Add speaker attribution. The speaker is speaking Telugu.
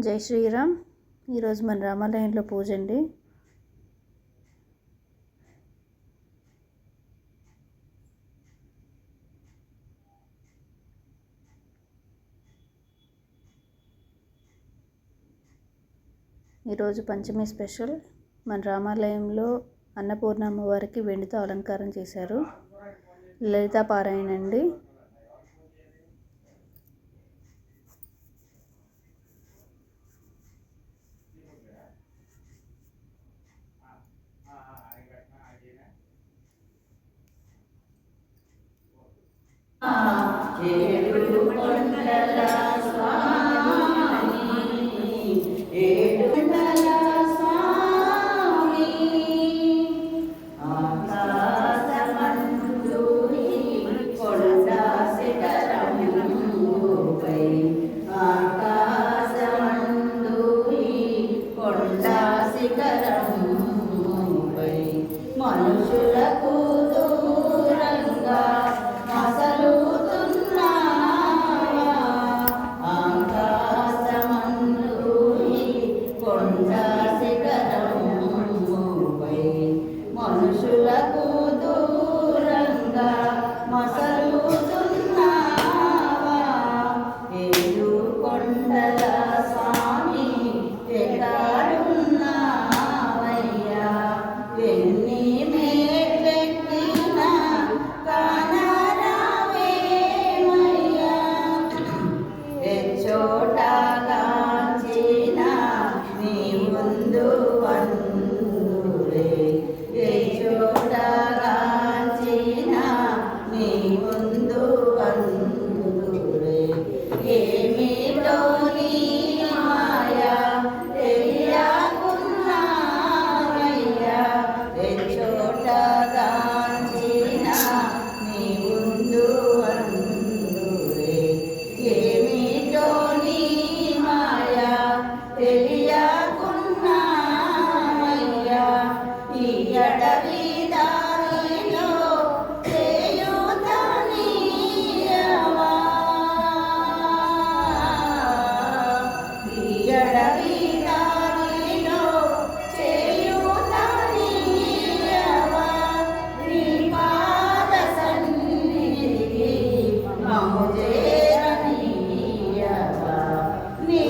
Speaker 1: జై శ్రీరామ్. ఈరోజు మన రామాలయంలో పూజ అండి. ఈరోజు పంచమి స్పెషల్. మన రామాలయంలో అన్నపూర్ణ అమ్మవారికి వెండితో అలంకారం చేశారు. లలితా పారాయణ అండి.
Speaker 2: మనుషులకు దూరంగా మసలుతున్నావా, ఆకాశమందు కొండ శిఖరముపై మనుషులకు దూరంగా మసలుతున్నావా, ఏడు కొండల స్వామి ఎక్కడున్నావయ్యా, ఎన్ని మేట్లెక్కినా కానరావేమయ్యా, ఎచ్చోటగాంచిన నీ ముందు వందులే, ఎచ్చోటగాంచిన నీ ముందు వందులే, ఏమిటో నీ మాయా తెలియకున్నావయ్యా, ఎచ్చోటగాంచిన నీ ముందు వందులే, ఏమిటో నీ మాయా తెలియకున్నావయ్యా, ఈ అడవి దారిలో చేయూతనీయవా, ఈ అడవి దారిలో చేయూతనీయవా, నీ పాద సన్నిధికి మమ్ము చేరనీయవా, నీ